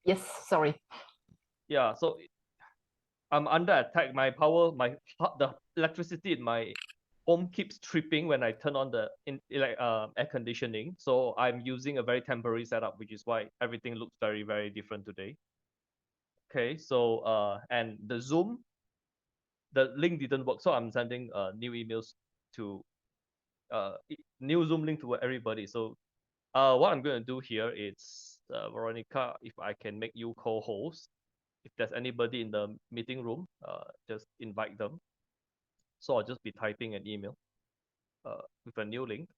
Yes, sorry. Yeah, so I'm under attack. My power, the electricity in my home keeps tripping when I turn on the air conditioning. So I'm using a very temporary setup, which is why everything looks very, very different today. Okay, so and the Zoom, the link didn't work, so I'm sending new emails to new Zoom link to everybody. So what I'm going to do here is, Veronica, if I can make you co-host. If there's anybody in the meeting room, just invite them. So I'll just be typing an email with a new link.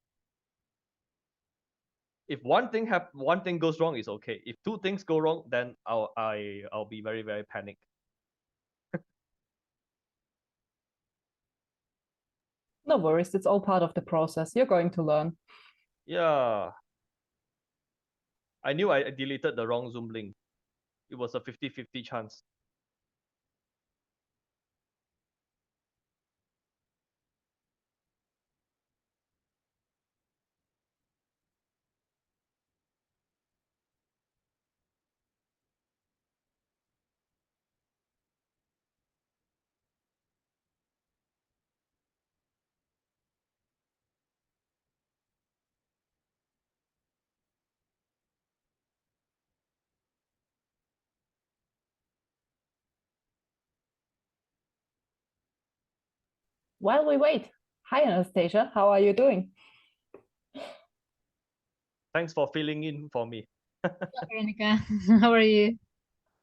If one thing goes wrong, it's okay. If two things go wrong, then I'll be very, very panicked. No worries. It's all part of the process. You're going to learn. Yeah, I knew I deleted the wrong Zoom link. It was a 50-50 chance. While we wait, hi Anastasia, how are you doing? Thanks for filling in for me. Veronica, how are you?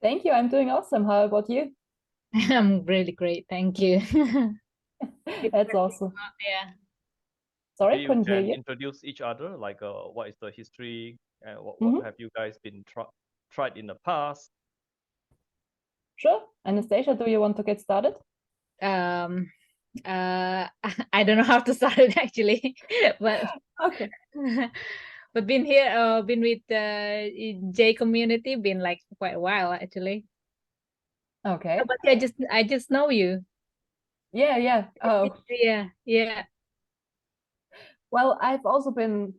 Thank you, I'm doing awesome. How about you? I'm really great, thank you. That's awesome. Yeah. Sorry, Maybe you couldn't hear can you. introduce each other, like what is the history and what Mhm. have you guys been tried in the past? Sure. Anastasia, do you want to get started? Um. I don't know how to start it actually, but Okay. but been here. Been with J community. Been like quite a while actually. Okay. But I just know you. Yeah. Oh, Yeah. Yeah. well, I've also been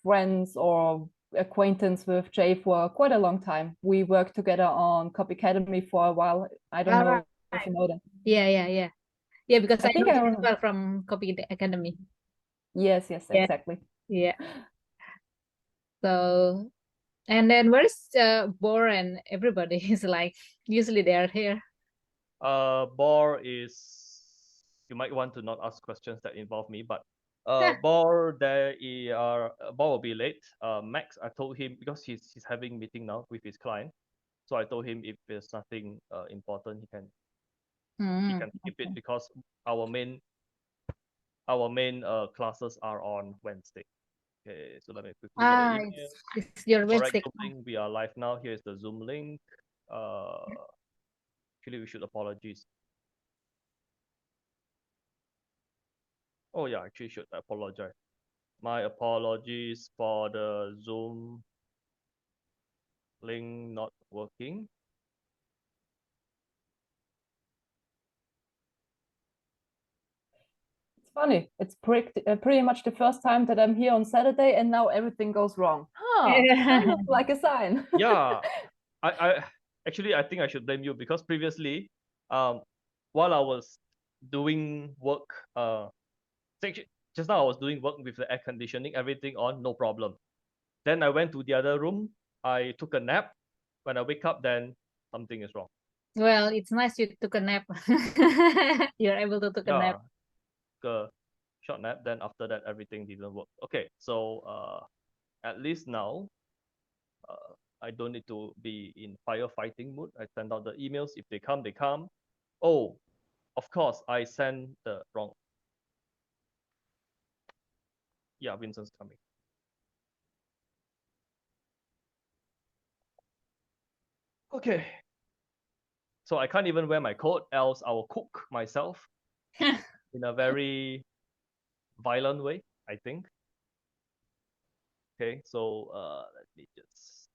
friends or acquaintance with Jay for quite a long time. We worked together on Copy Academy for a while. I don't All know right. if you know them. Yeah. Because I I know think I you as remember. well from Copy Academy. Yes, Yeah. exactly. Yeah. So and then where's Bor and everybody is like usually they're here. Bor is, you might want to not ask questions that involve me, but Bor Bor will be late. Max, I told him because he's having meeting now with his client, so I told him if there's nothing important, he can skip it because our main classes are on Wednesday. Okay, so let me quickly get an email. It's your Correct Wednesday. Zoom link. We are live now. Here is the Zoom link. Actually, we should apologize. Oh yeah, actually should apologize. My apologies for the Zoom link not working. It's funny. It's pretty much the first time that I'm here on Saturday, and now everything goes wrong. Huh, kind Yeah. of like a sign. Yeah, I actually I think I should blame you because previously, while I was doing work, just now I was doing work with the air conditioning, everything on, no problem. Then I went to the other room. I took a nap. When I wake up, then something is wrong. Well, it's nice you took a nap. You're able to take a nap. Yeah, a short nap. Then after that, everything didn't work. Okay, so at least now, uh, I don't need to be in firefighting mood. I send out the emails. If they come, they come. Oh, of course, I sent the wrong. Yeah, Vincent's coming. Okay. So I can't even wear my coat, else I will cook myself in a very violent way, I think. Okay, so let me just.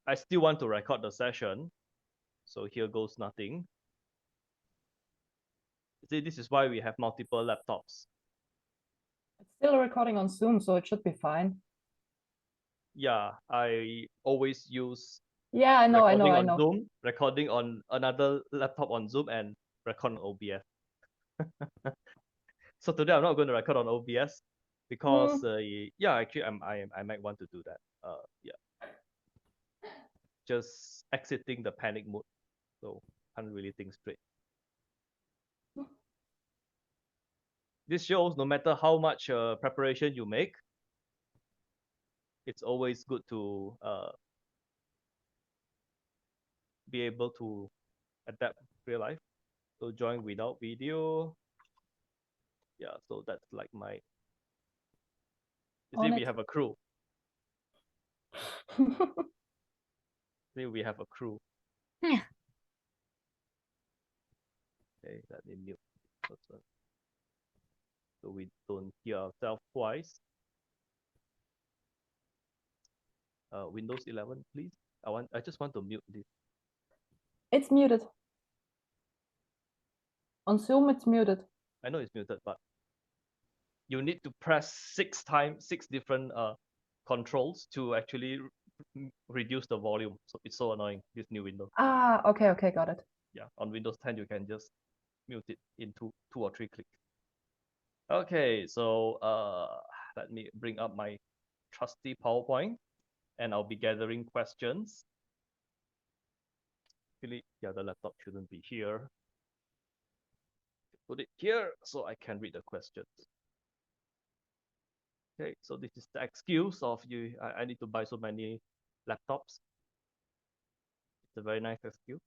I still want to record the session, so here goes nothing. See, this is why we have multiple laptops. It's still recording on Zoom, so it should be fine. yeah, I always use Yeah, I know, recording I on know. Zoom, recording on another laptop on Zoom, and record on OBS. So today I'm not going to record on OBS because yeah, actually I might want to do that. Yeah, just exiting the panic mode, so can't really think straight. This shows no matter how much preparation you make, it's always good to be able to adapt real life. So join without video. Yeah, so that's like my. You see, On we it. have a crew. See, we have a crew. Yeah. Okay, let me mute first one, so we don't hear ourselves twice. Windows 11, please. I just want to mute this. It's muted. On Zoom, it's muted. I know it's muted, but you need to press 6 times, 6 different controls to actually reduce the volume. So it's so annoying, this new window. Ah, okay, got it. Yeah, on Windows 10 you can just mute it in two or three clicks. Okay, so let me bring up my trusty PowerPoint, and I'll be gathering questions. Really, yeah, the laptop shouldn't be here. Put it here so I can read the questions. Okay, so this is the excuse of you. I need to buy so many laptops. It's a very nice excuse.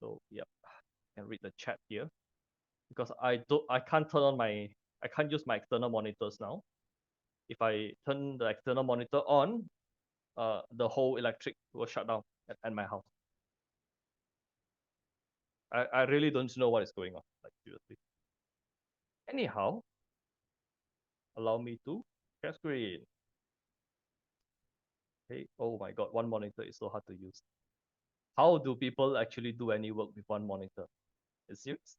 So yeah, I can read the chat here because I can't turn on I can't use my external monitors now. If I turn the external monitor on, the whole electric will shut down at my house. I really don't know what is going on, like seriously. Anyhow, allow me to share screen. Okay. Oh my God, one monitor is so hard to use. How do people actually do any work with one monitor? Is serious?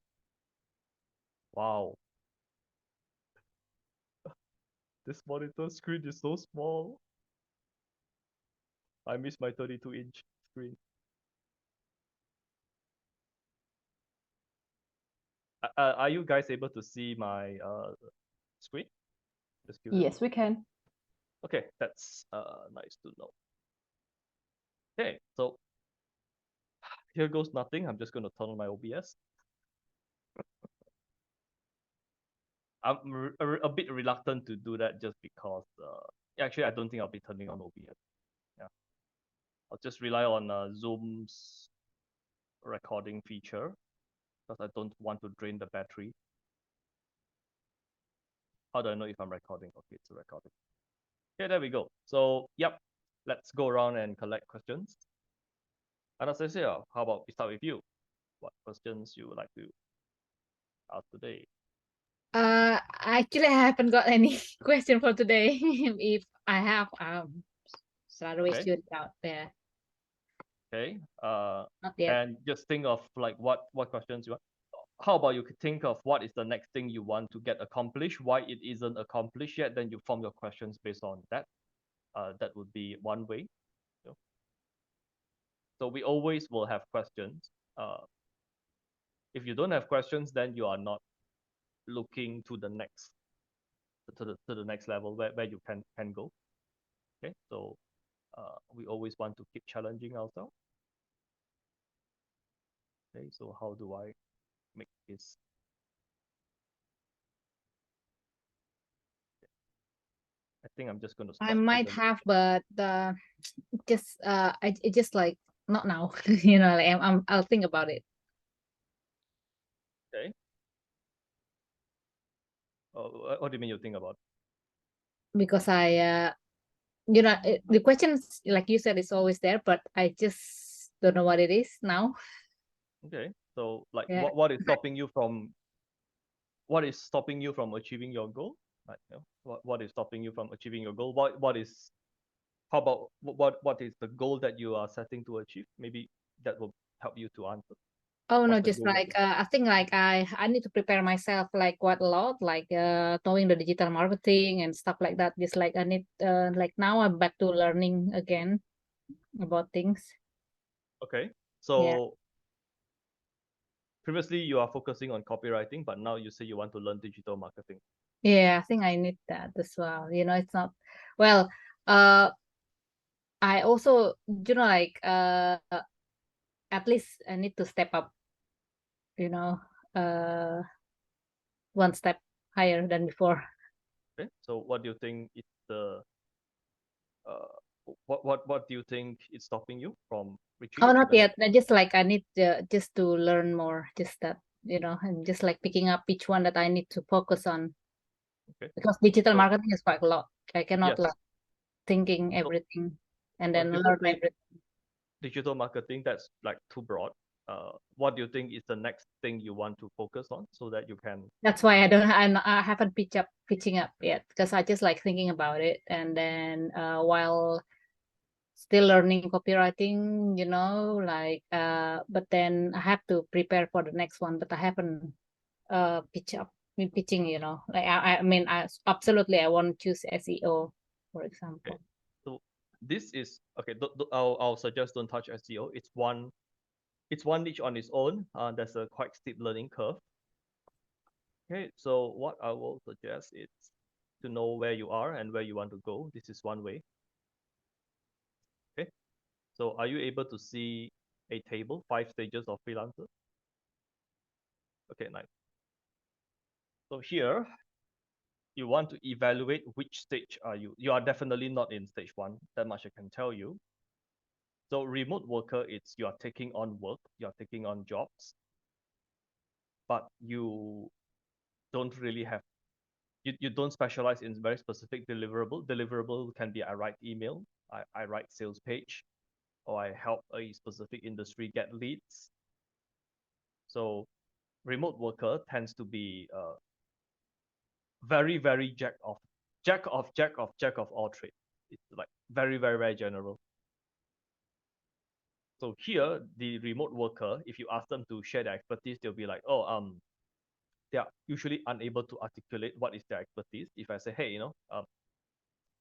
Wow. This monitor screen is so small. I miss my 32-inch screen. Are you guys able to see my screen? Just curious. Yes, we can. Okay, that's nice to know. Okay, so here goes nothing. I'm just going to turn on my OBS. I'm a bit reluctant to do that just because actually I don't think I'll be turning on OBS. Yeah, I'll just rely on Zoom's recording feature because I don't want to drain the battery. How do I know if I'm recording? Okay, it's a recording. Okay, there we go. So yep, let's go around and collect questions. Anastasia, how about we start with you? What questions you would like to ask today? Actually, I haven't got any question for today. If I have, straight away Okay. shoot it out there. Okay. Not yet. And just think of like what questions you want. How about you could think of what is the next thing you want to get accomplished, why it isn't accomplished yet, then you form your questions based on that. That would be one way. So we always will have questions. If you don't have questions, then you are not looking to the next next level where you can go. Okay, so we always want to keep challenging ourselves. Okay, so how do I make this? I think I'm just going to stop. I might have, but just I it just like not now. You know, like I'll think about it. Okay. What do you mean you think about it? Because you know, the questions like you said is always there, but I just don't know what it is now. Okay, so like Yeah. what is stopping you from achieving your goal? Like, you know, what is stopping you from achieving your goal? What is how about what is the goal that you are setting to achieve? Maybe that will help you to answer. Oh no, What's the just goal? like I think like I need to prepare myself like quite a lot, like knowing the digital marketing and stuff like that. Just like I need like now I'm back to learning again about things. Okay. Yeah. So previously you are focusing on copywriting, but now you say you want to learn digital marketing. Yeah, I think I need that as well. You know, it's not well, uh I also, you know, like at least I need to step up, you know, uh one step higher than before. Okay. So what do you think is the what do you think is stopping you from reaching Oh, to not the next? yet. I just like I need just to learn more, just that, you know, and just like picking up each one that I need to focus on Okay. because digital So marketing is quite a lot. I cannot yes. like thinking So everything and when then people learn say everything. digital marketing, that's like too broad. What do you think is the next thing you want to focus on so that you can? That's why I haven't pitching up yet because I just like thinking about it and then while still learning copywriting, you know, like but then I have to prepare for the next one, but I haven't been pitching, you know. Like I mean I absolutely I want to choose SEO, for Okay. example. So this is okay. I'll suggest don't touch SEO. It's one niche on its own. There's a quite steep learning curve. Okay. So what I will suggest is to know where you are and where you want to go. This is one way. Okay. So are you able to see a table, 5 stages of freelancer? Okay, nice. So here you want to evaluate which stage are you. You are definitely not in stage one. That much I can tell you. So remote worker, it's you are taking on work, you are taking on jobs, but you don't really have you don't specialize in very specific deliverable. Deliverable can be I write email, I write sales page, or I help a specific industry get leads. So remote worker tends to be very, very jack of all trades. It's like very, very, very general. So here, the remote worker, if you ask them to share their expertise, they'll be like, oh, they are usually unable to articulate what is their expertise. If I say, hey,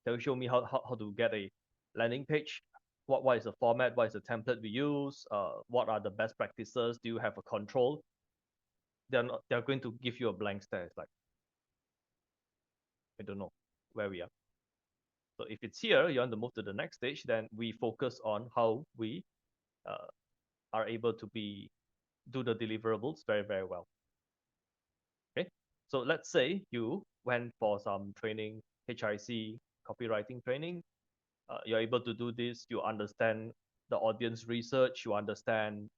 they'll show me how to get a landing page, what is the format, what is the template we use, what are the best practices, do you have a control? They're going to give you a blank stare. It's like, I don't know where we are. So if it's here, you want to move to the next stage, then we focus on how we uh, are able to do the deliverables very, very well. Okay. So let's say you went for some training, HIC, copywriting training. You're able to do this. You understand the audience research. You understand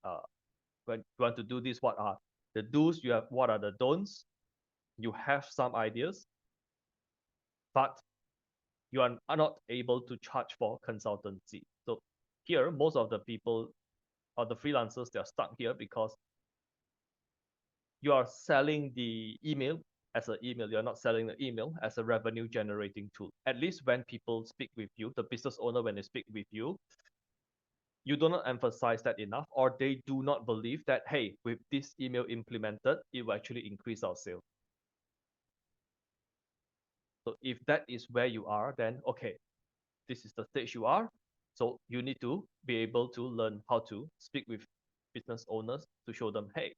when you want to do this, what are the do's, you have what are the don'ts. You have some ideas, but you are not able to charge for consultancy. So here, most of the people or the freelancers, they're stuck here because you are selling the email as an email. You're not selling the email as a revenue generating tool. At least when people speak with you, the business owner, when they speak with you do not emphasize that enough, or they do not believe that, hey, with this email implemented, it will actually increase our sales. So if that is where you are, then okay, this is the stage you are. So you need to be able to learn how to speak with business owners to show them, hey,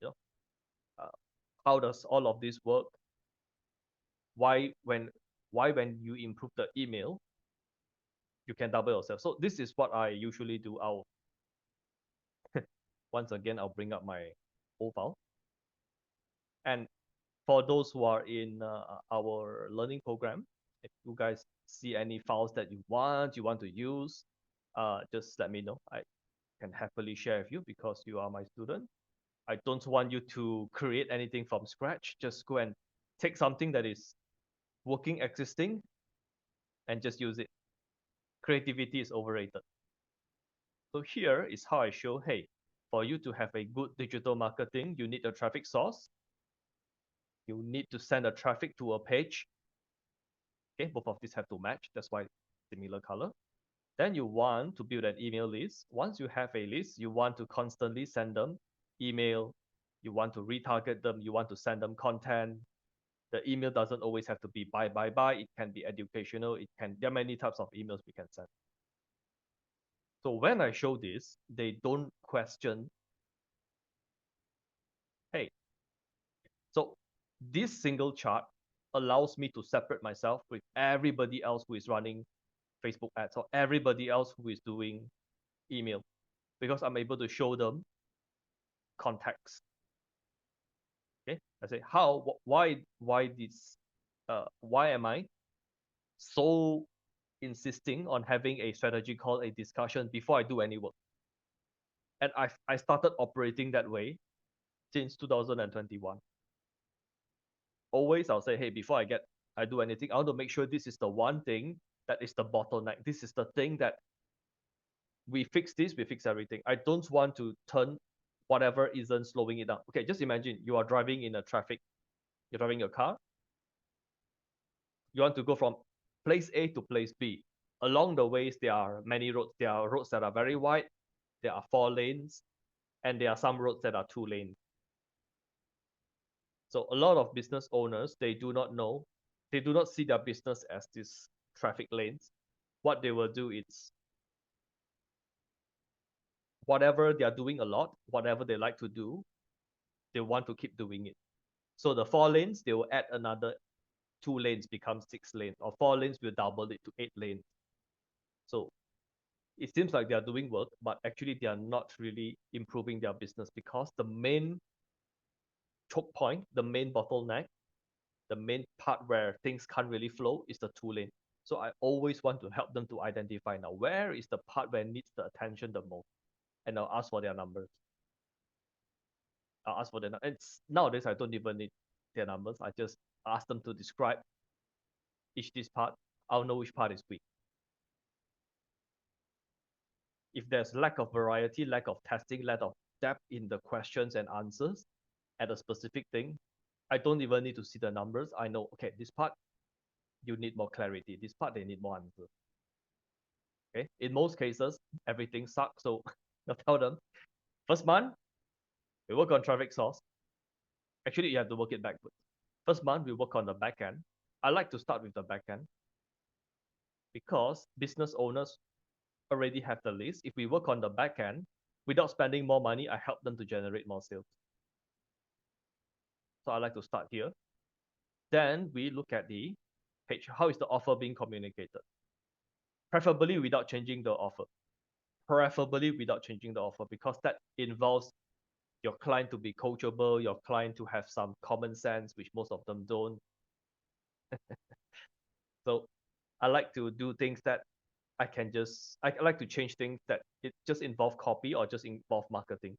you know, uh, how does all of this work? Why when you improve the email, you can double yourself. So this is what I usually do. Once again, I'll bring up my old file. And for those who are in our learning program, if you guys see any files that you want to use, just let me know. I can happily share with you because you are my student. I don't want you to create anything from scratch. Just go and take something that is working, existing, and just use it. Creativity is overrated. So here is how I show, hey, for you to have a good digital marketing, you need a traffic source. You need to send a traffic to a page. Okay, both of these have to match. That's why similar color. Then you want to build an email list. Once you have a list, you want to constantly send them email, you want to retarget them, you want to send them content. The email doesn't always have to be buy, buy, buy. It can be educational. There are many types of emails we can send. So when I show this, they don't question, hey, so this single chart allows me to separate myself with everybody else who is running Facebook ads or everybody else who is doing email, because I'm able to show them context. Okay, I say why this, why am I so insisting on having a strategy call, a discussion before I do any work? And I started operating that way since 2021. Always I'll say, hey, before I do anything, I want to make sure this is the one thing that is the bottleneck. This is the thing that we fix everything. I don't want to turn whatever isn't slowing it down. Okay, just imagine you are driving in a traffic, you're driving your car. You want to go from place A to place B. Along the ways, there are many roads. There are roads that are very wide. There are 4 lanes, and there are some roads that are 2 lanes. So a lot of business owners, they do not see their business as these traffic lanes. What they will do is whatever they are doing a lot, whatever they like to do, they want to keep doing it. So the 4 lanes, they will add another 2 lanes, become 6 lanes, or 4 lanes will double it to 8 lanes. So it seems like they are doing work, but actually they are not really improving their business, because the main choke point, the main bottleneck, the main part where things can't really flow is the 2 lane. So I always want to help them to identify now where is the part where it needs the attention the most, and I'll ask for their numbers. I'll ask for their numbers. Nowadays I don't even need their numbers. I just ask them to describe this part. I'll know which part is weak. If there's lack of variety, lack of testing, lack of depth in the questions and answers at a specific thing, I don't even need to see the numbers. I know, okay, this part, you need more clarity. This part, they need more answers. Okay, in most cases, everything sucks. So I'll tell them, first month, we work on traffic source. Actually, you have to work it backwards. First month, we work on the back end. I like to start with the back end because business owners already have the list. If we work on the back end, without spending more money, I help them to generate more sales. So I like to start here. Then we look at the page. How is the offer being communicated? Preferably without changing the offer. Preferably without changing the offer, because that involves your client to be coachable, your client to have some common sense, which most of them don't. So I like to do things that I like to change things that it just involve copy or just involve marketing,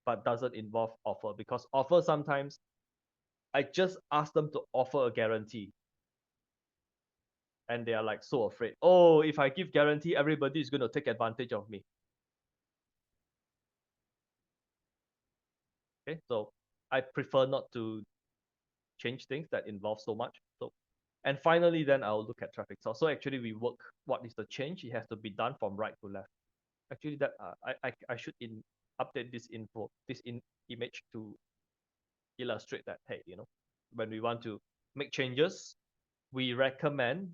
but doesn't involve offer, because offer sometimes I just ask them to offer a guarantee. And they are like so afraid. Oh, if I give guarantee, everybody is going to take advantage of me. Okay, so I prefer not to change things that involve so much. So, and finally, then I'll look at traffic source. So actually, we work. What is the change? It has to be done from right to left. Actually, that I should update this image to illustrate that. Hey, when we want to make changes, we recommend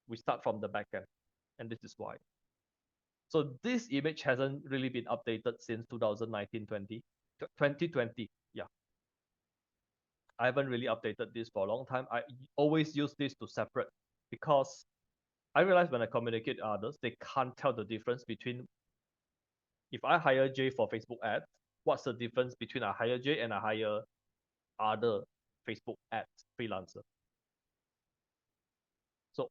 we start from the back end, and this is why. So this image hasn't really been updated since 2019-20. 2020, yeah. I haven't really updated this for a long time. I always use this to separate, because I realize when I communicate with others, they can't tell the difference between, if I hire Jay for Facebook ads, what's the difference between I hire Jay and I hire other Facebook ads freelancer. So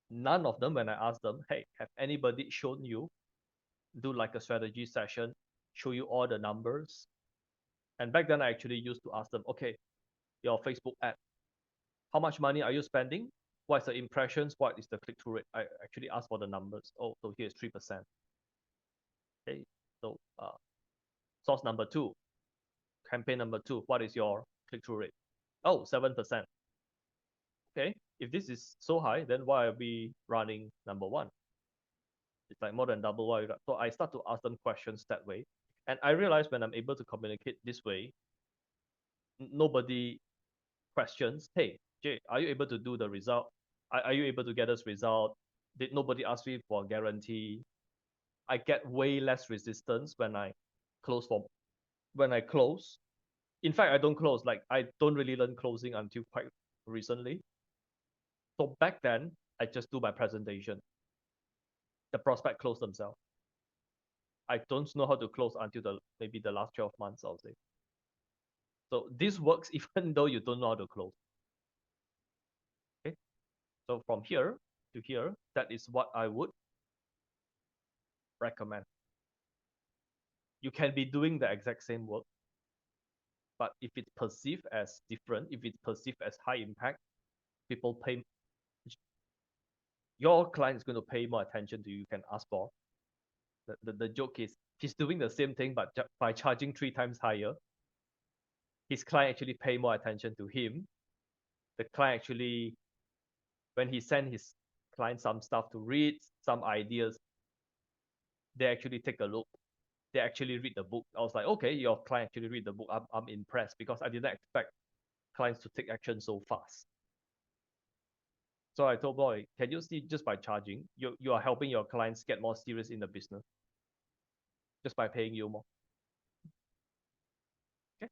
none of them, when I ask them, hey, have anybody shown you, do like a strategy session, show you all the numbers? And back then I actually used to ask them, okay, your Facebook ad, how much money are you spending? What's the impressions? What is the click-through rate? I actually asked for the numbers. Oh, so here's 3%. Okay, so source number 2, campaign number 2, what is your click-through rate? Oh, 7%. Okay, if this is so high, then why are we running number 1? It's like more than double why. So I start to ask them questions that way. And I realized when I'm able to communicate this way, nobody questions, hey, Jay, are you able to do the result? Are you able to get this result? Did nobody ask me for a guarantee? I get way less resistance when I close. In fact, I don't close. Like I don't really learn closing until quite recently. So back then, I just do my presentation. The prospect close themselves. I don't know how to close until maybe the last 12 months, I'll say. So this works even though you don't know how to close. Okay. So from here to here, that is what I would recommend. You can be doing the exact same work, but if it's perceived as different, if it's perceived as high impact, people pay. Your client is going to pay more attention to you. You can ask for. The joke is he's doing the same thing, but by charging 3 times higher, his client actually pay more attention to him. The client actually, when he send his client some stuff to read, some ideas, they actually take a look. They actually read the book. I was like, okay, your client actually read the book. I'm impressed because I didn't expect clients to take action so fast. So I told boy, can you see just by charging, you are helping your clients get more serious in the business just by paying you more. Okay.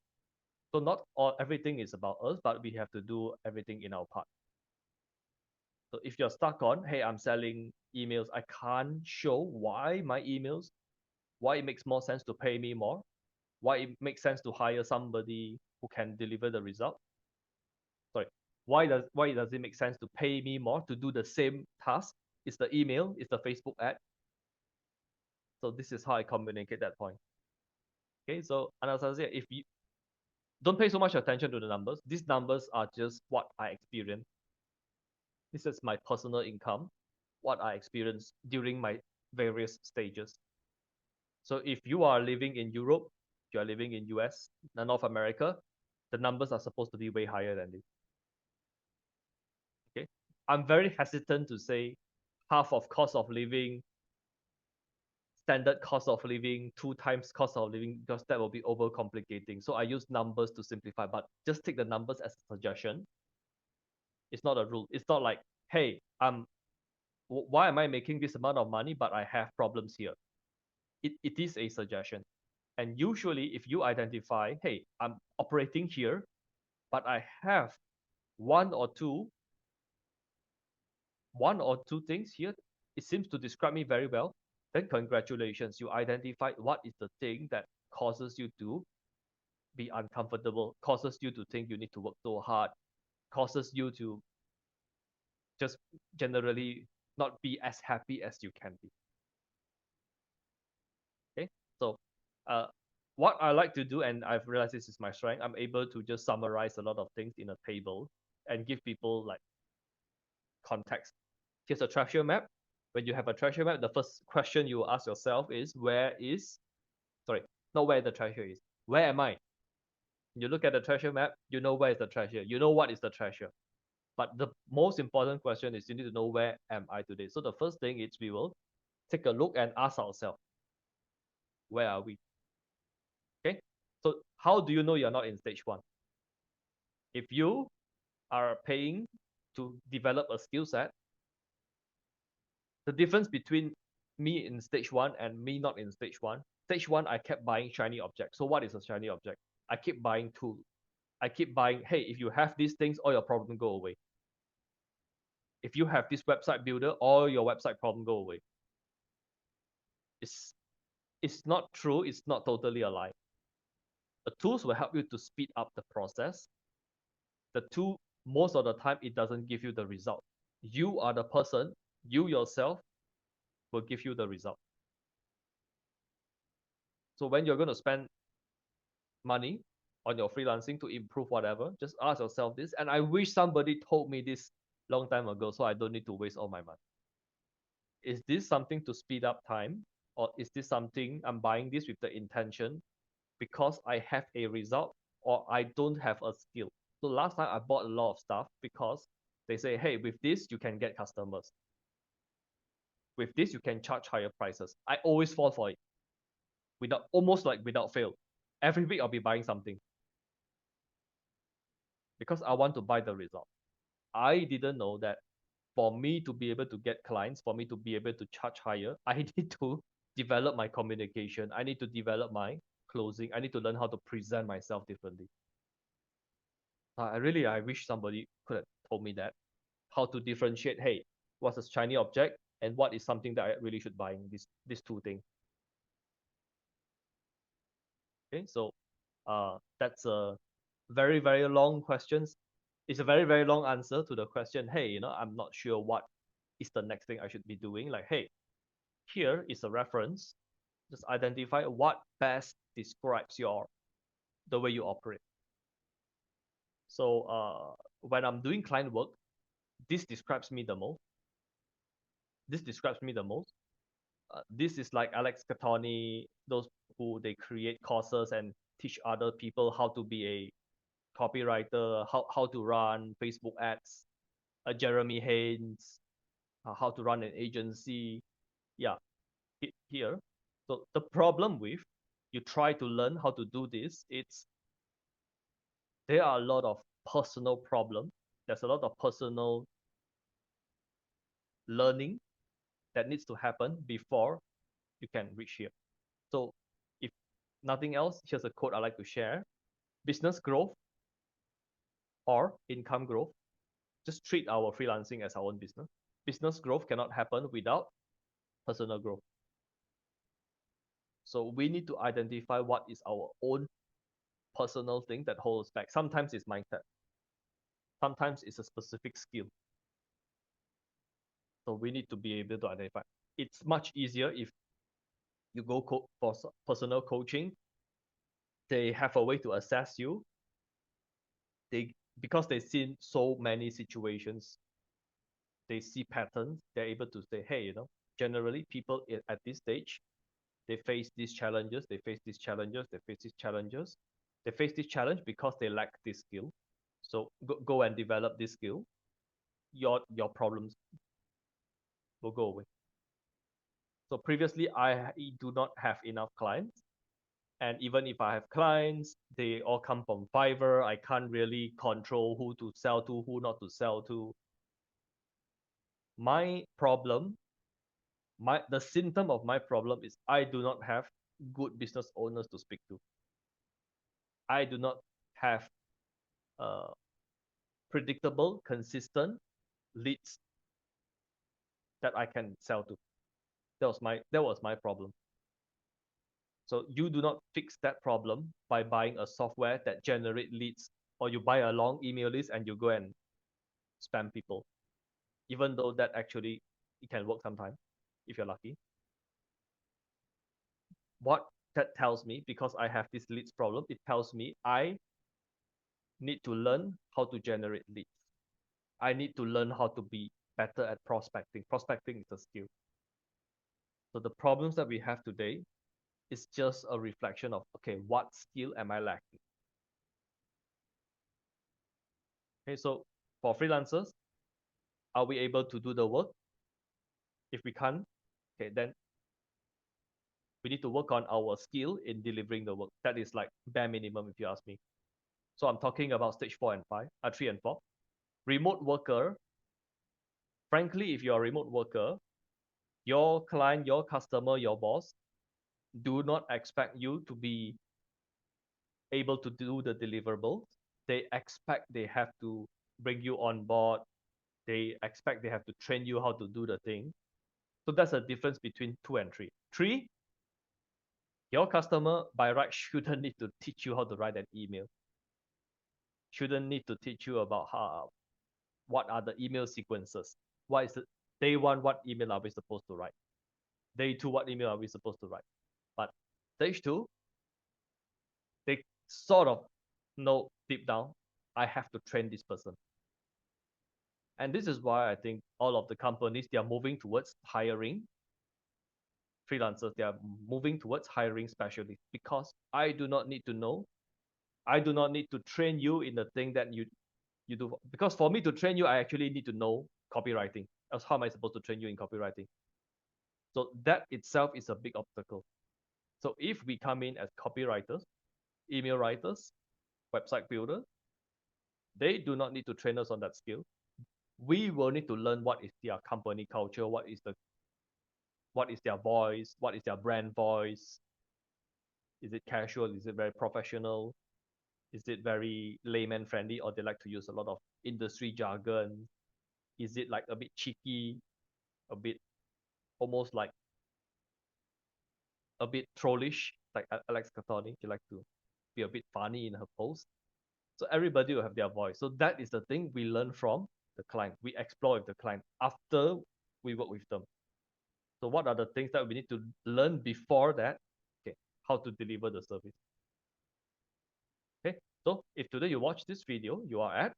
So not all everything is about us, but we have to do everything in our part. So if you're stuck on, hey, I'm selling emails, I can't show why my emails, why it makes more sense to pay me more, why it makes sense to hire somebody who can deliver the result. Sorry, why does it make sense to pay me more to do the same task? It's the email, it's the Facebook ad. So this is how I communicate that point. Okay, so Anastasia, if you don't pay so much attention to the numbers, these numbers are just what I experience. This is my personal income, what I experienced during my various stages. So if you are living in Europe, you are living in US, North America, the numbers are supposed to be way higher than this. Okay, I'm very hesitant to say half of cost of living, standard cost of living, 2 times cost of living, because that will be overcomplicating. So I use numbers to simplify, but just take the numbers as a suggestion. It's not a rule. It's not like, hey, why am I making this amount of money, but I have problems here? It is a suggestion. And usually if you identify, hey, I'm operating here, but I have one or two things here, it seems to describe me very well, then congratulations, you identified what is the thing that causes you to be uncomfortable, causes you to think you need to work so hard, causes you to just generally not be as happy as you can be. Okay, so what I like to do, and I've realized this is my strength, I'm able to just summarize a lot of things in a table and give people like context. Here's a treasure map. When you have a treasure map, the first question you will ask yourself is, not where the treasure is, where am I? You look at the treasure map, you know where is the treasure, you know what is the treasure. But the most important question is you need to know where am I today. So the first thing is we will take a look and ask ourselves, where are we? Okay, so how do you know you're not in stage 1? If you are paying to develop a skill set, the difference between me in stage 1 and me not in stage 1, stage 1, I kept buying shiny objects. So what is a shiny object? I keep buying tools. I keep buying, hey, if you have these things, all your problem go away. If you have this website builder, all your website problem go away. It's not true. It's not totally a lie. The tools will help you to speed up the process. The tool, most of the time, it doesn't give you the result. You are the person, you yourself will give you the result. So when you're going to spend money on your freelancing to improve whatever, just ask yourself this. And I wish somebody told me this long time ago, so I don't need to waste all my money. Is this something to speed up time? Or is this something I'm buying this with the intention because I have a result or I don't have a skill? So last time I bought a lot of stuff because they say, hey, with this, you can get customers. With this, you can charge higher prices. I always fall for it. without fail. Every week I'll be buying something because I want to buy the result. I didn't know that for me to be able to get clients, for me to be able to charge higher, I need to develop my communication. I need to develop my closing. I need to learn how to present myself differently. I wish somebody could have told me that, how to differentiate, hey, what's a shiny object and what is something that I really should buy in these two things. Okay, so that's a very, very long questions. It's a very, very long answer to the question, hey, I'm not sure what is the next thing I should be doing. Like, hey, here is a reference. Just identify what best describes the way you operate. So when I'm doing client work, this describes me the most. This describes me the most. This is like Alex Catoni, those who they create courses and teach other people how to be a copywriter, how to run Facebook ads. Jeremy Haynes, how to run an agency. Yeah, here. So the problem with you try to learn how to do this, there are a lot of personal problems. There's a lot of personal learning that needs to happen before you can reach here. So if nothing else, here's a quote I like to share. Business growth or income growth, just treat our freelancing as our own business. Business growth cannot happen without personal growth. So we need to identify what is our own personal thing that holds back. Sometimes it's mindset. Sometimes it's a specific skill. So we need to be able to identify. It's much easier if you go for personal coaching. They have a way to assess you. Because they've seen so many situations, they see patterns. They're able to say, hey, generally people at this stage, they face these challenges. They face these challenges. They face these challenges. They face this challenge because they lack this skill. So go and develop this skill. Your problems will go away. So previously, I do not have enough clients. And even if I have clients, they all come from Fiverr. I can't really control who to sell to, who not to sell to. My problem, the symptom of my problem is I do not have good business owners to speak to. I do not have predictable, consistent leads that I can sell to. That was my problem. So you do not fix that problem by buying a software that generate leads, or you buy a long email list and you go and spam people. Even though that actually it can work sometimes if you're lucky. What that tells me, because I have this leads problem, it tells me I need to learn how to generate leads. I need to learn how to be better at prospecting. Prospecting is a skill. So the problems that we have today is just a reflection of, okay, what skill am I lacking? Okay, so for freelancers, are we able to do the work? If we can't, okay, then we need to work on our skill in delivering the work. That is like bare minimum, if you ask me. So I'm talking about stage 4 and 5, 3 and 4. Remote worker, frankly, if you're a remote worker, your client, your customer, your boss do not expect you to be able to do the deliverables. They expect they have to bring you on board. They expect they have to train you how to do the thing. So that's a difference between 2 and 3. 3, your customer by right shouldn't need to teach you how to write an email. Shouldn't need to teach you about what are the email sequences. What is the day 1, what email are we supposed to write? Day 2, what email are we supposed to write? But stage 2, they sort of know deep down, I have to train this person. And this is why I think all of the companies, they are moving towards hiring freelancers. They are moving towards hiring specialists, because I do not need to know. I do not need to train you in the thing that you do. Because for me to train you, I actually need to know copywriting. Else how am I supposed to train you in copywriting? So that itself is a big obstacle. So if we come in as copywriters, email writers, website builders, they do not need to train us on that skill. We will need to learn what is their company culture, what is their voice, what is their brand voice. Is it casual? Is it very professional? Is it very layman friendly, or they like to use a lot of industry jargon? Is it like a bit cheeky, a bit almost like a bit trollish, like Alex Catoni? She like to be a bit funny in her post. So everybody will have their voice. So that is the thing we learn from the client. We explore with the client after we work with them. So what are the things that we need to learn before that? Okay, how to deliver the service. Okay, so if today you watch this video, you are at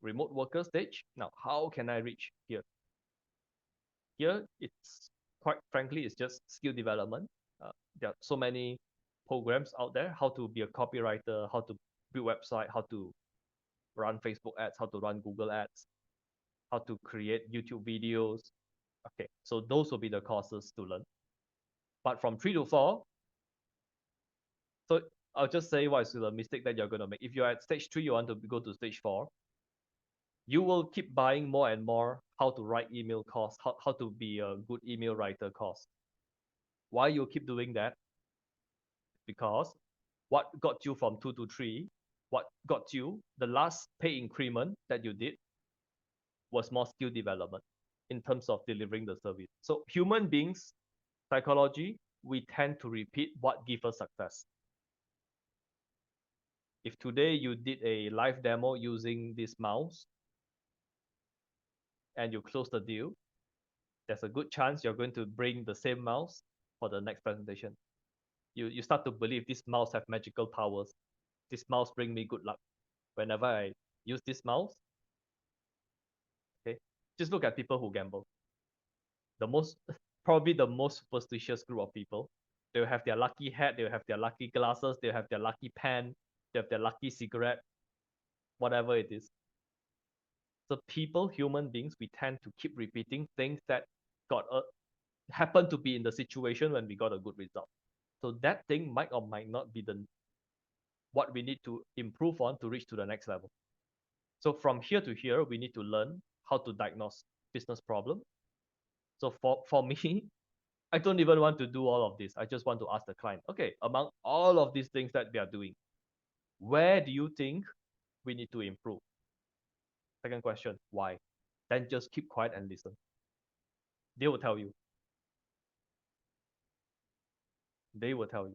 remote worker stage. Now, how can I reach here? Here, it's quite frankly, it's just skill development. There are so many programs out there, how to be a copywriter, how to build website, how to run Facebook ads, how to run Google ads, how to create YouTube videos. Okay, so those will be the courses to learn. But from 3 to 4, so I'll just say what is the mistake that you're going to make. If you're at stage 3, you want to go to stage 4, you will keep buying more and more how to write email course, how to be a good email writer course. Why you keep doing that? Because what got you from 2 to 3, what got you the last pay increment that you did was more skill development in terms of delivering the service. So human beings, psychology, we tend to repeat what gives us success. If today you did a live demo using this mouse and you close the deal, there's a good chance you're going to bring the same mouse for the next presentation. You start to believe this mouse have magical powers. This mouse bring me good luck. Whenever I use this mouse, okay, just look at people who gamble. Probably the most superstitious group of people. They'll have their lucky hat, they'll have their lucky glasses, they'll have their lucky pen, they have their lucky cigarette, whatever it is. So people, human beings, we tend to keep repeating things that happen to be in the situation when we got a good result. So that thing might or might not be what we need to improve on to reach to the next level. So from here to here, we need to learn how to diagnose business problem. So for me, I don't even want to do all of this. I just want to ask the client, okay, among all of these things that we are doing, where do you think we need to improve? Second question, why? Then just keep quiet and listen. They will tell you. They will tell you.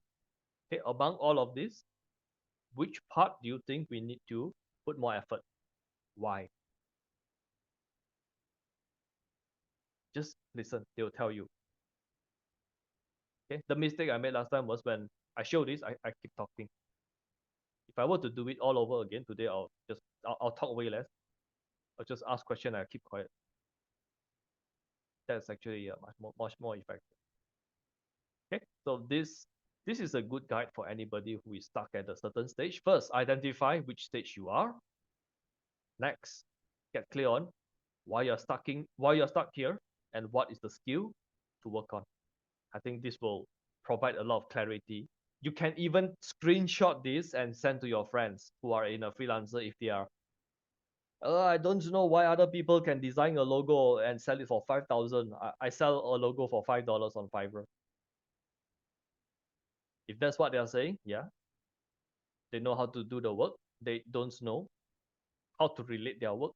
Okay, among all of this, which part do you think we need to put more effort? Why? Just listen. They will tell you. Okay, the mistake I made last time was when I show this, I keep talking. If I were to do it all over again today, I'll talk way less. I'll just ask question and I keep quiet. That's actually much more effective. Okay, so this is a good guide for anybody who is stuck at a certain stage. First, identify which stage you are. Next, get clear on why you're stuck here and what is the skill to work on. I think this will provide a lot of clarity. You can even screenshot this and send to your friends who are in a freelancer if they are. I don't know why other people can design a logo and sell it for 5,000. I sell a logo for $5 on Fiverr. If that's what they are saying, yeah, they know how to do the work. They don't know how to relate their work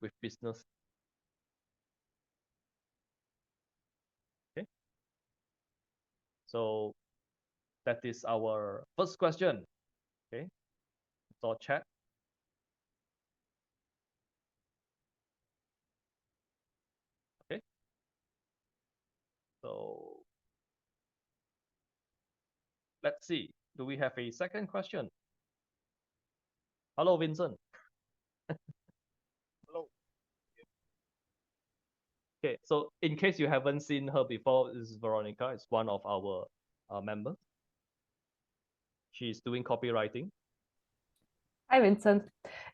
with business. Okay. So that is our first question. Okay. So chat. Okay. So let's see. Do we have a second question? Hello, Vincent. Hello. Okay, so in case you haven't seen her before, this is Veronica. It's one of our members. She's doing copywriting. Hi, Vincent.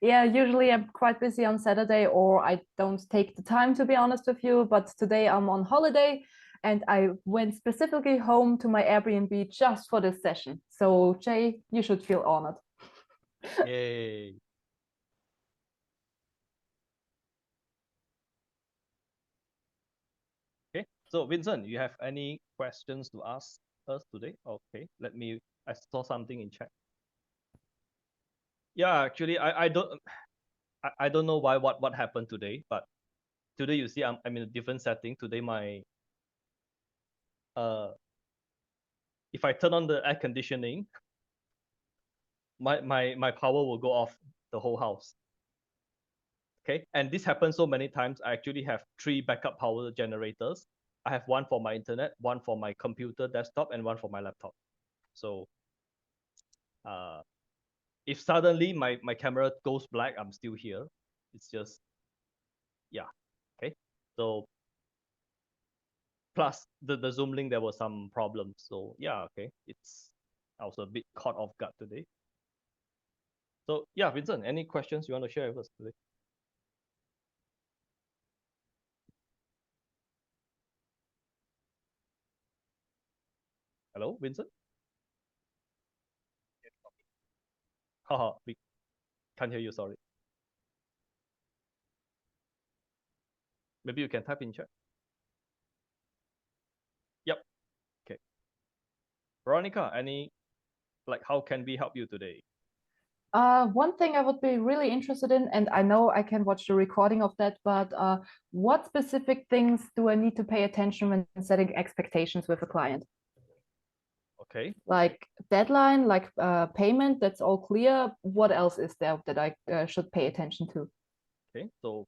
Yeah, usually I'm quite busy on Saturday, or I don't take the time, to be honest with you. But today I'm on holiday and I went specifically home to my Airbnb just for this session. So Jay, you should feel honored. Yay. Okay, so Vincent, you have any questions to ask us today? Okay, I saw something in chat. Yeah, actually, I don't know what happened today, but today you see I'm in a different setting. Today if I turn on the air conditioning, my power will go off the whole house. Okay, and this happens so many times. I actually have 3 backup power generators. I have one for my internet, one for my computer desktop, and one for my laptop. So if suddenly my camera goes black, I'm still here. It's just, yeah. Okay, so plus the Zoom link, there were some problems. So yeah, okay, I was a bit caught off guard today. So yeah, Vincent, any questions you want to share with us today? Hello, Vincent? Haha, we can't hear you, sorry. Maybe you can type in chat. Yep. Okay. Veronica, how can we help you today? One thing I would be really interested in, and I know I can watch the recording of that, but what specific things do I need to pay attention when setting expectations with a client? Okay. Like deadline, like payment, that's all clear. What else is there that I should pay attention to? Okay. So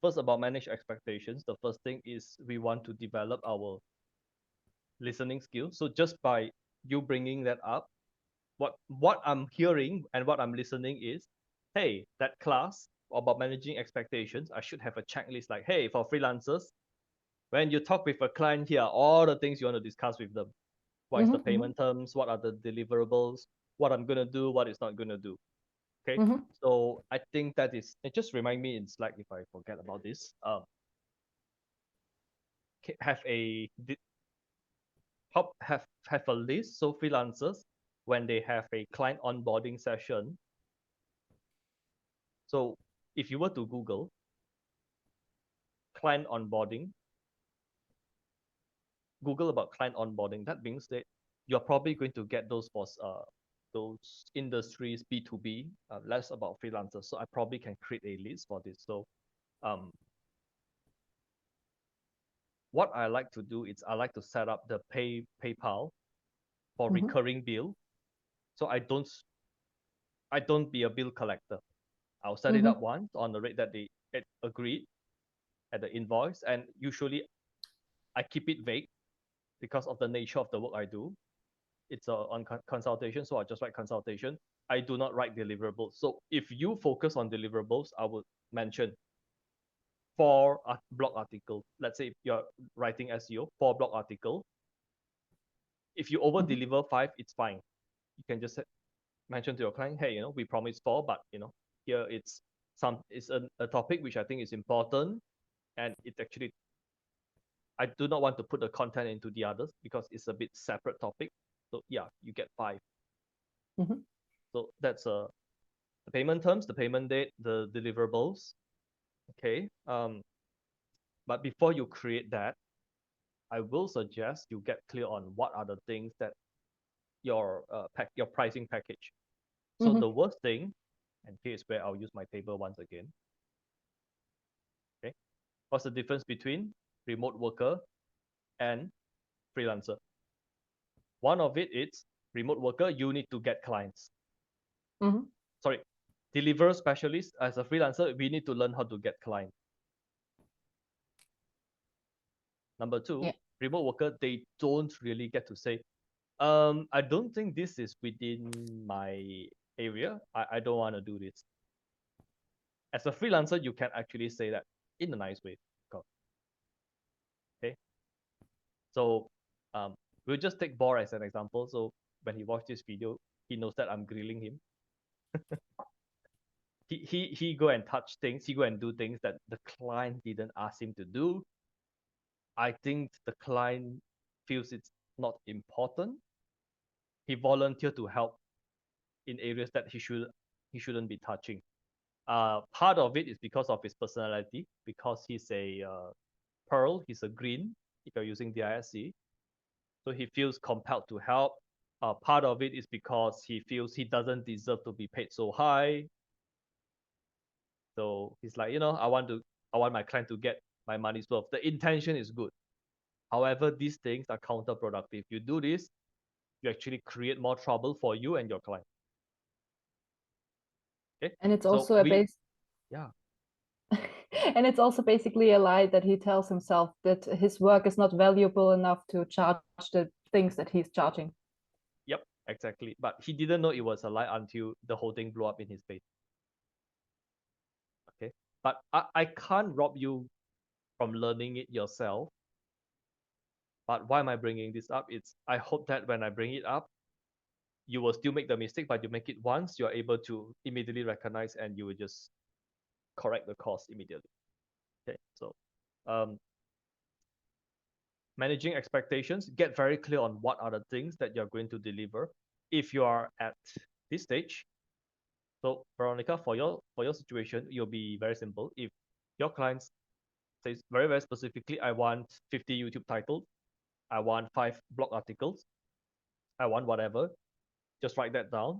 first, about manage expectations, the first thing is we want to develop our listening skills. So just by you bringing that up, what I'm hearing and what I'm listening is, hey, that class about managing expectations, I should have a checklist like, hey, for freelancers, when you talk with a client, here are all the things you want to discuss with them. What is the payment terms? What are the deliverables? What I'm gonna do? What is not gonna do? Okay. So I think it just remind me in Slack if I forget about this. Have a have a list, so freelancers, when they have a client onboarding session. So if you were to Google client onboarding, Google about client onboarding, that means that you're probably going to get those for those industries B2B, less about freelancers. So I probably can create a list for this. So what I like to do is I like to set up the PayPal for recurring bill. So I don't be a bill collector. I'll set it up once on the rate that they agreed at the invoice, and usually I keep it vague because of the nature of the work I do. It's on consultation, so I just write consultation. I do not write deliverables. So if you focus on deliverables, I would mention 4 blog articles. Let's say if you're writing SEO, 4 blog article. If you over deliver 5, it's fine. You can just mention to your client, hey, we promised 4, but here it's a topic which I think is important, and it actually, I do not want to put the content into the others because it's a bit separate topic. So yeah, you get 5. So that's the payment terms, the payment date, the deliverables. Okay. But before you create that, I will suggest you get clear on what are the things that your pricing package. So the worst thing, and here's where I'll use my table once again. Okay. What's the difference between remote worker and freelancer? One of it is remote worker, you need to get clients. Sorry, deliver specialist as a freelancer, we need to learn how to get clients. Number 2, remote worker, they don't really get to say, I don't think this is within my area. I don't want to do this. As a freelancer, you can actually say that in a nice way. Okay. So we'll just take Bor as an example. So when he watched this video, he knows that I'm grilling him. he go and touch things, he go and do things that the client didn't ask him to do. I think the client feels it's not important. He volunteered to help in areas that he shouldn't be touching. Part of it is because of his personality, because he's a Pearl, he's a green, if you're using DISC. So he feels compelled to help. Part of it is because he feels he doesn't deserve to be paid so high. So he's like, I want my client to get my money's worth. The intention is good. However, these things are counterproductive. You do this, you actually create more trouble for you and your client. Okay. And it's So also a base. Yeah. And it's also basically a lie that he tells himself that his work is not valuable enough to charge the things that he's charging. Yep, exactly. But he didn't know it was a lie until the whole thing blew up in his face. Okay. But I can't rob you from learning it yourself. But why am I bringing this up? I hope that when I bring it up, you will still make the mistake, but you make it once, you're able to immediately recognize and you will just correct the course immediately. Okay, so managing expectations, get very clear on what are the things that you're going to deliver. If you are at this stage, so Veronica, for your situation, you'll be very simple. If your clients says very, very specifically, I want 50 YouTube titles, I want 5 blog articles, I want whatever, just write that down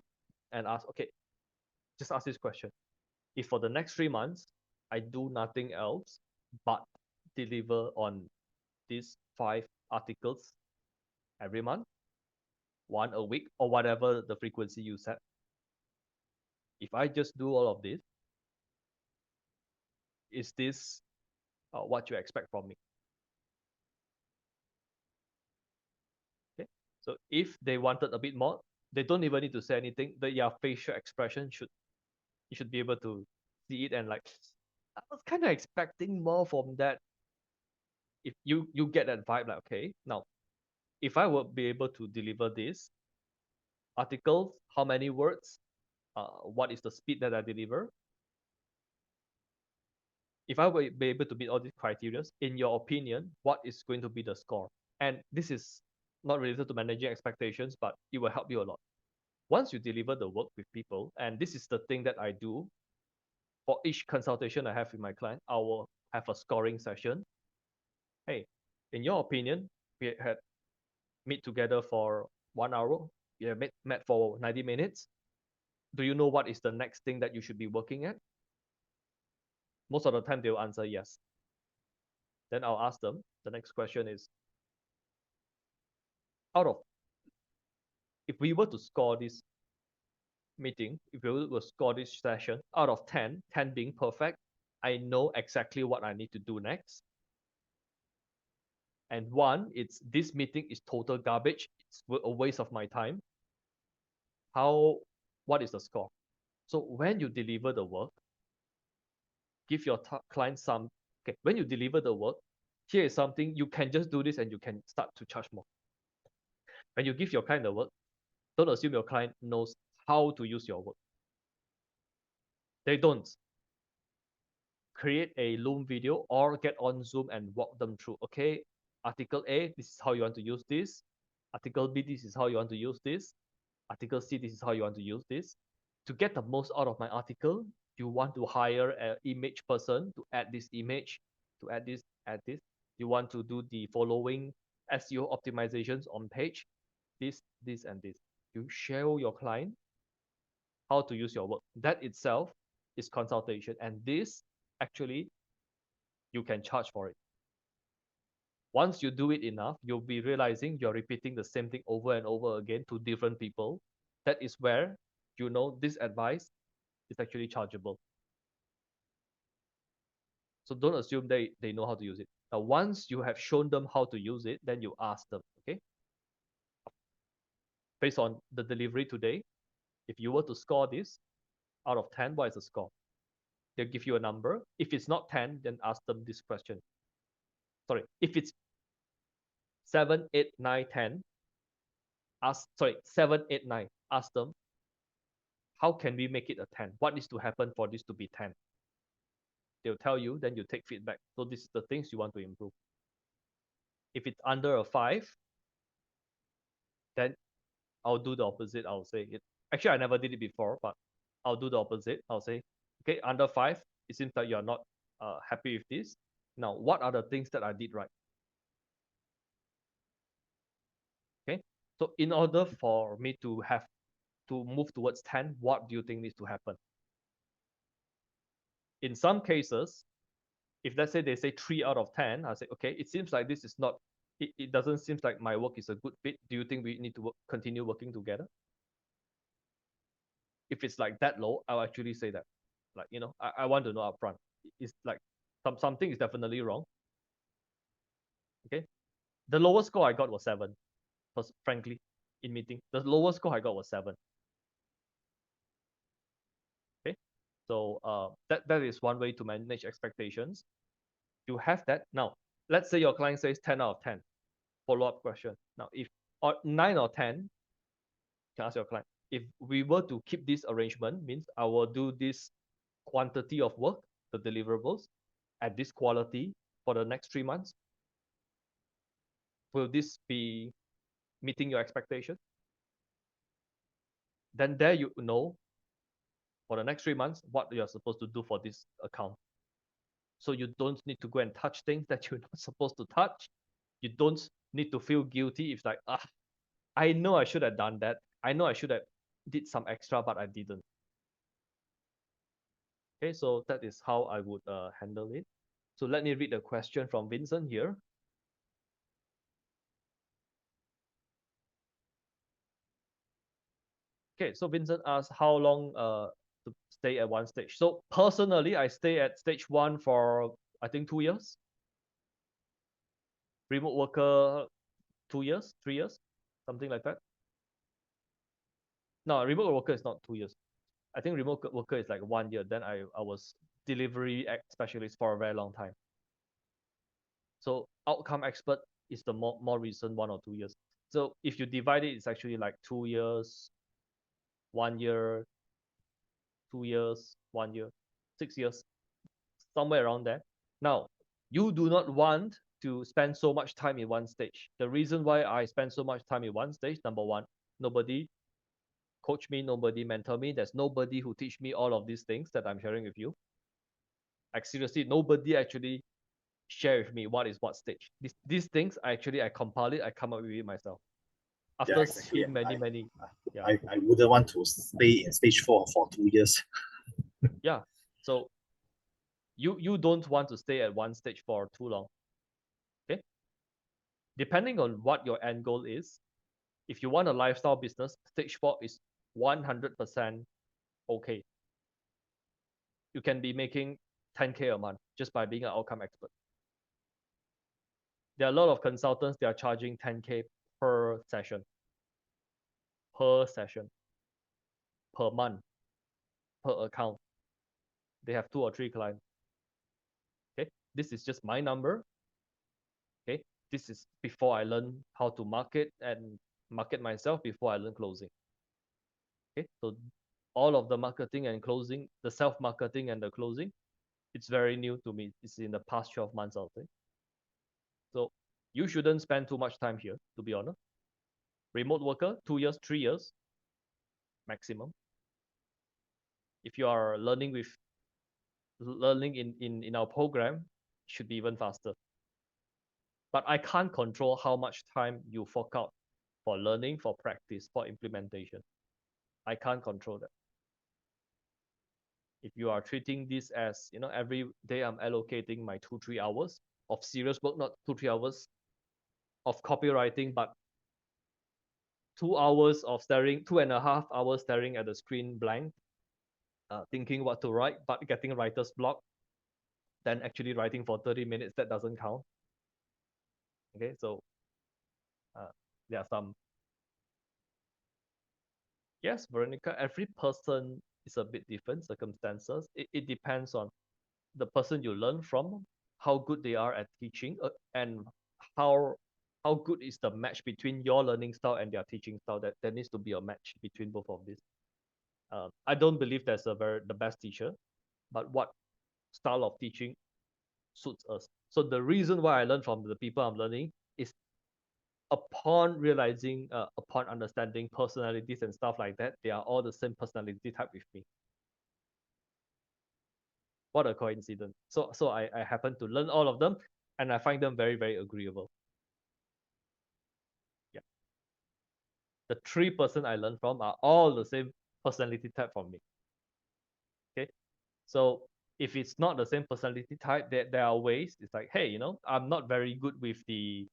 and ask, okay, just ask this question. If for the next 3 months, I do nothing else but deliver on these 5 articles every month, 1 a week, or whatever the frequency you set. If I just do all of this, is this what you expect from me? Okay. So if they wanted a bit more, they don't even need to say anything. Your facial expression you should be able to see it and like, I was kind of expecting more from that. If you get that vibe, like, okay, now if I would be able to deliver this articles, how many words, what is the speed that I deliver? If I will be able to meet all these criteria, in your opinion, what is going to be the score? And this is not related to managing expectations, but it will help you a lot. Once you deliver the work with people, and this is the thing that I do for each consultation I have with my client, I will have a scoring session. Hey, in your opinion, we had meet together for 1 hour, we have met for 90 minutes. Do you know what is the next thing that you should be working at? Most of the time they'll answer yes. Then I'll ask them, the next question is, if we were to score this meeting, if we were to score this session out of 10, 10 being perfect, I know exactly what I need to do next. And 1, it's this meeting is total garbage, it's a waste of my time. What is the score? So when you deliver the work, give your client some, okay, when you deliver the work, here is something, you can just do this and you can start to charge more. When you give your client the work, don't assume your client knows how to use your work. They don't. Create a Loom video or get on Zoom and walk them through. Okay, article A, this is how you want to use this. Article B, this is how you want to use this. Article C, this is how you want to use this. To get the most out of my article, you want to hire an image person to add this image, to add this, add this. You want to do the following SEO optimizations on page, this, and this. You show your client how to use your work. That itself is consultation. And this actually, you can charge for it. Once you do it enough, you'll be realizing you're repeating the same thing over and over again to different people. That is where you know this advice is actually chargeable. So don't assume they know how to use it. Now, once you have shown them how to use it, then you ask them, okay? Based on the delivery today, if you were to score this out of 10, what is the score? They'll give you a number. If it's not 10, then ask them this question. Sorry, if it's 7, 8, 9, 10, 7, 8, 9, ask them, how can we make it a 10? What needs to happen for this to be 10? They'll tell you, then you take feedback. So this is the things you want to improve. If it's under a 5, then I'll do the opposite. I'll say it. Actually, I never did it before, but I'll do the opposite. I'll say, okay, under 5, it seems like you're not happy with this. Now, what are the things that I did right? Okay, so in order for me to have to move towards 10, what do you think needs to happen? In some cases, if let's say they say 3 out of 10, I say, okay, it seems like this is not, it doesn't seem like my work is a good fit. Do you think we need to continue working together? If it's like that low, I'll actually say that. Like, I want to know upfront. It's like something is definitely wrong. Okay. The lowest score I got was 7. Because frankly, in meeting, the lowest score I got was 7. Okay. So that is one way to manage expectations. You have that. Now, let's say your client says 10 out of 10. Follow-up question. Now, if 9 or 10, you can ask your client, if we were to keep this arrangement, means I will do this quantity of work, the deliverables, at this quality for the next 3 months. Will this be meeting your expectation? Then there you know for the next 3 months what you're supposed to do for this account. So you don't need to go and touch things that you're not supposed to touch. You don't need to feel guilty if like, I know I should have done that. I know I should have did some extra, but I didn't. Okay, so that is how I would handle it. So let me read the question from Vincent here. Okay, so Vincent asked how long to stay at one stage. So personally, I stay at stage 1 for I think 2 years. Remote worker 2 years, 3 years, something like that. No, remote worker is not 2 years. I think remote worker is like 1 year. Then I was delivery specialist for a very long time. So outcome expert is the more recent 1 or 2 years. So if you divide it, it's actually like 2 years, 1 year, 2 years, 1 year, 6 years, somewhere around there. Now, you do not want to spend so much time in one stage. The reason why I spend so much time in one stage, number one, nobody coach me, nobody mentor me. There's nobody who teach me all of these things that I'm sharing with you. Like seriously, nobody actually share with me what is what stage. These things I compile it, I come up with it myself. After seeing many. Yeah. I wouldn't want to stay in stage 4 for 2 years. Yeah. So you don't want to stay at one stage for too long. Okay. Depending on what your end goal is, if you want a lifestyle business, stage 4 is 100% okay. You can be making 10K a month just by being an outcome expert. There are a lot of consultants, they are charging 10K per session, per month, per account. They have 2 or 3 clients. Okay, this is just my number. Okay, this is before I learn how to market and market myself, before I learn closing. Okay, so all of the marketing and closing, the self-marketing and the closing, it's very new to me. It's in the past 12 months, I'll say. So you shouldn't spend too much time here, to be honest. Remote worker, 2 years, 3 years maximum. If you are learning in our program, it should be even faster. But I can't control how much time you fork out for learning, for practice, for implementation. I can't control that. If you are treating this as, every day I'm allocating my 2-3 hours of serious work, not 2-3 hours of copywriting, but 2 hours of staring, 2.5 hours staring at the screen blank, thinking what to write, but getting writer's block, then actually writing for 30 minutes, that doesn't count. Okay, so there are some. Yes, Veronica, every person is a bit different, circumstances. It depends on the person you learn from, how good they are at teaching, and how good is the match between your learning style and their teaching style. That there needs to be a match between both of these. I don't believe there's the best teacher, but what style of teaching suits us. So the reason why I learn from the people I'm learning is upon realizing, upon understanding personalities and stuff like that, they are all the same personality type with me. What a coincidence. So I happen to learn all of them, and I find them very, very agreeable. Yeah. The 3 person I learned from are all the same personality type from me. Okay. So if it's not the same personality type, there are ways. It's like, hey, I'm not very good with the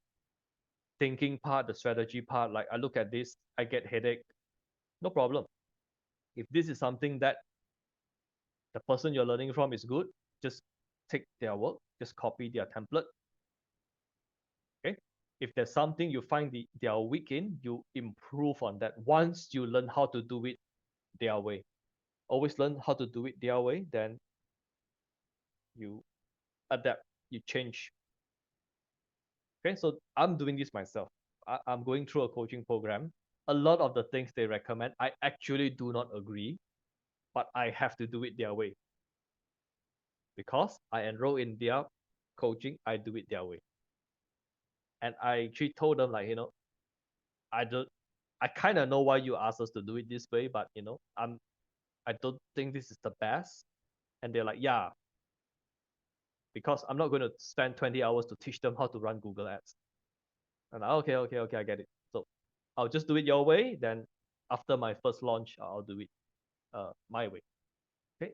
thinking part, the strategy part. Like I look at this, I get headache. No problem. If this is something that the person you're learning from is good, just take their work, just copy their template. Okay. If there's something you find they are weak in, you improve on that once you learn how to do it their way. Always learn how to do it their way, then you adapt, you change. Okay, so I'm doing this myself. I'm going through a coaching program. A lot of the things they recommend, I actually do not agree, but I have to do it their way. Because I enroll in their coaching, I do it their way. And I actually told them, like, I kind of know why you asked us to do it this way, but I don't think this is the best. And they're like, yeah, because I'm not going to spend 20 hours to teach them how to run Google Ads. And okay, I get it. So I'll just do it your way. Then after my first launch, I'll do it my way. Okay.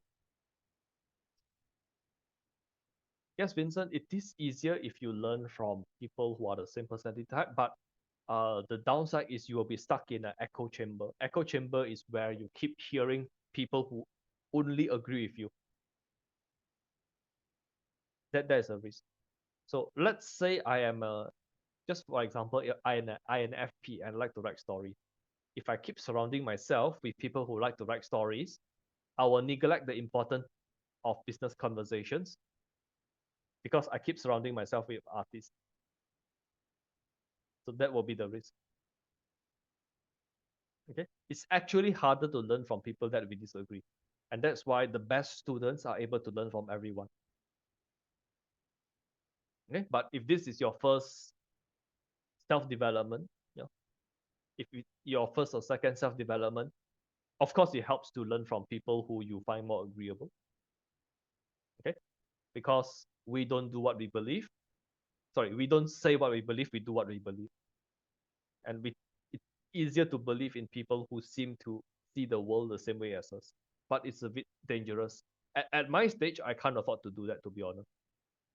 Yes, Vincent, it is easier if you learn from people who are the same personality type, but the downside is you will be stuck in an echo chamber. Echo chamber is where you keep hearing people who only agree with you. That is a risk. So let's say I am just for example, INFP and like to write stories. If I keep surrounding myself with people who like to write stories, I will neglect the importance of business conversations because I keep surrounding myself with artists. So that will be the risk. Okay, it's actually harder to learn from people that we disagree, and that's why the best students are able to learn from everyone. Okay, but if this is your first self-development, if your first or second self-development, of course it helps to learn from people who you find more agreeable. Okay, because we don't do what we believe. Sorry, we don't say what we believe, we do what we believe. And it's easier to believe in people who seem to see the world the same way as us. But it's a bit dangerous. At my stage, I can't afford to do that, to be honest.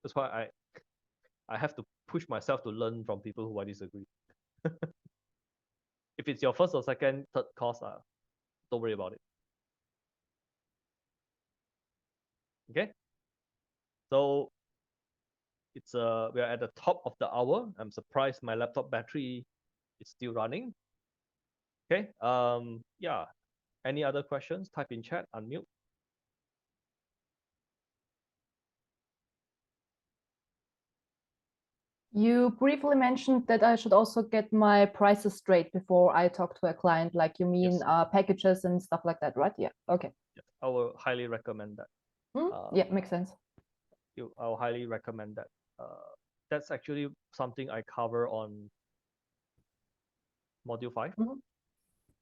That's why I have to push myself to learn from people who I disagree. If it's your first or second, third course, don't worry about it. Okay? So we are at the top of the hour. I'm surprised my laptop battery is still running. Okay. Yeah. Any other questions? Type in chat, unmute. You briefly mentioned that I should also get my prices straight before I talk to a client. Like you mean Yes. packages and stuff like that, right? Yeah. Okay. Yes. I will highly recommend that. Yeah, makes sense. I will highly recommend that. That's actually something I cover on module 5.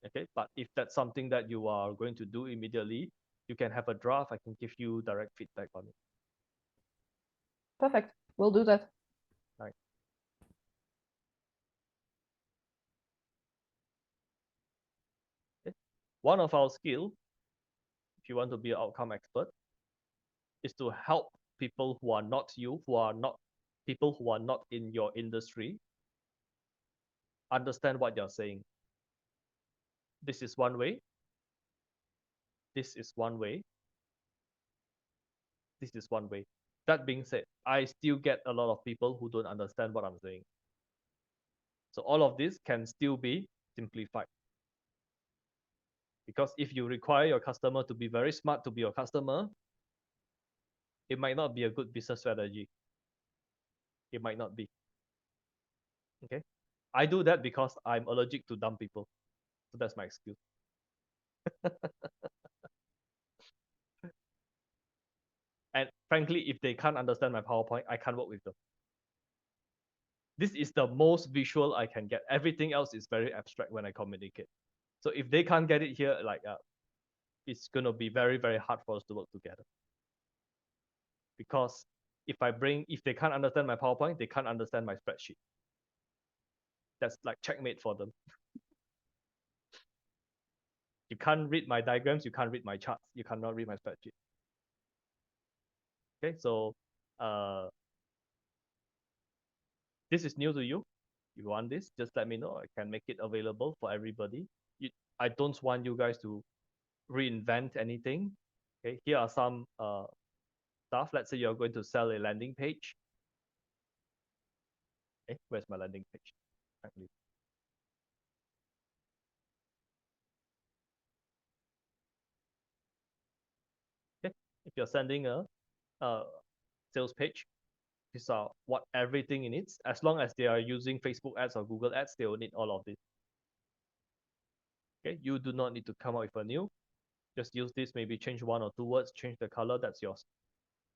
Okay, but if that's something that you are going to do immediately, you can have a draft. I can give you direct feedback on it. Perfect. We'll do that. Right. Okay. One of our skill, if you want to be an outcome expert, is to help people who are not you, people who are not in your industry, understand what you're saying. This is one way. This is one way. This is one way. That being said, I still get a lot of people who don't understand what I'm saying. So all of this can still be simplified. Because if you require your customer to be very smart to be your customer, it might not be a good business strategy. It might not be. Okay. I do that because I'm allergic to dumb people. So that's my excuse. And frankly, if they can't understand my PowerPoint, I can't work with them. This is the most visual I can get. Everything else is very abstract when I communicate. So if they can't get it here, like it's gonna be very, very hard for us to work together. Because if they can't understand my PowerPoint, they can't understand my spreadsheet. That's like checkmate for them. You can't read my diagrams, you can't read my charts, you cannot read my spreadsheet. Okay, so this is new to you. If you want this, just let me know. I can make it available for everybody. I don't want you guys to reinvent anything. Okay, here are some stuff. Let's say you're going to sell a landing page. Okay, where's my landing page? Actually, okay, if you're sending a sales page, these are what everything it needs. As long as they are using Facebook ads or Google ads, they will need all of this. Okay, you do not need to come up with a new. Just use this, maybe change one or two words, change the color, that's yours.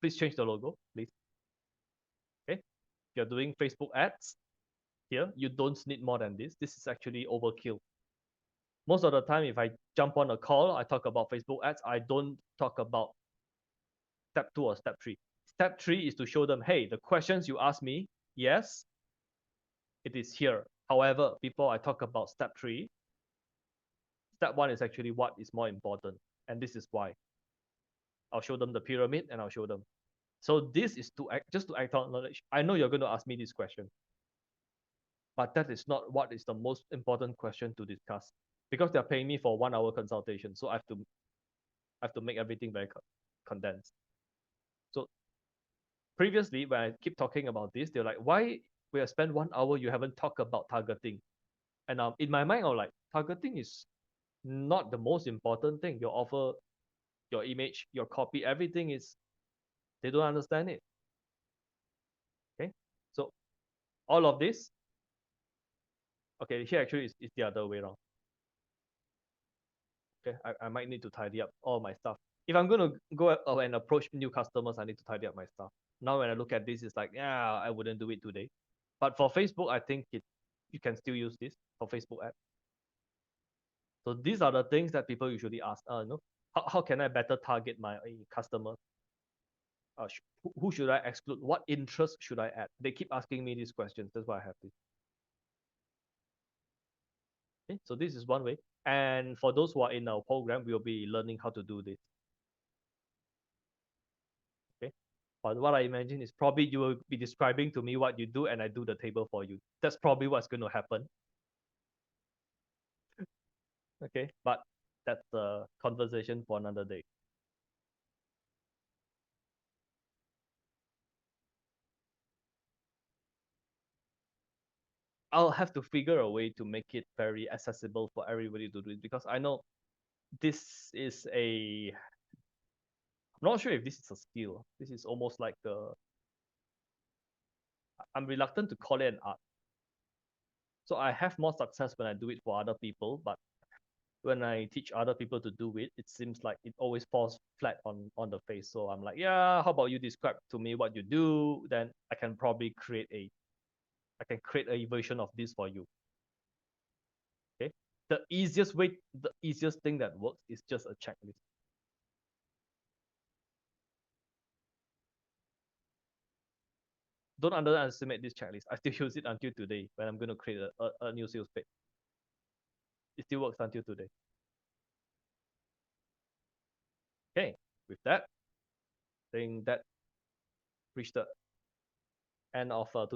Please change the logo, please. Okay, if you're doing Facebook ads, here, you don't need more than this. This is actually overkill. Most of the time, if I jump on a call, I talk about Facebook ads, I don't talk about step 2 or step 3. Step 3 is to show them, hey, the questions you ask me, yes, it is here. However, before I talk about step 3, step 1 is actually what is more important. And this is why. I'll show them the pyramid and I'll show them. So this is just to acknowledge, I know you're going to ask me this question, but that is not what is the most important question to discuss, because they're paying me for 1 hour consultation. So I have to make everything very condensed. So previously, when I keep talking about this, they're like, why we have spent 1 hour, you haven't talked about targeting? And in my mind, I'm like, targeting is not the most important thing. Your offer, your image, your copy, everything is, they don't understand it. Okay, so all of this, okay, here actually is the other way around. Okay, I might need to tidy up all my stuff. If I'm going to go and approach new customers, I need to tidy up my stuff. Now when I look at this, it's like, yeah, I wouldn't do it today. But for Facebook, I think you can still use this for Facebook ads. So these are the things that people usually ask. How can I better target my customers? Who should I exclude? What interest should I add? They keep asking me these questions. That's why I have this. Okay, so this is one way. And for those who are in our program, we'll be learning how to do this. Okay. But what I imagine is probably you will be describing to me what you do and I do the table for you. That's probably what's going to happen. Okay, but that's a conversation for another day. I'll have to figure a way to make it very accessible for everybody to do it, because I know this is I'm not sure if this is a skill. This is almost like I'm reluctant to call it an art. So I have more success when I do it for other people, but when I teach other people to do it, it seems like it always falls flat on the face. So I'm like, yeah, how about you describe to me what you do? Then I can probably create a version of this for you. Okay. The easiest thing that works is just a checklist. Don't underestimate this checklist. I still use it until today when I'm going to create a new sales page. It still works until today. Okay, with that, I think that reached the end of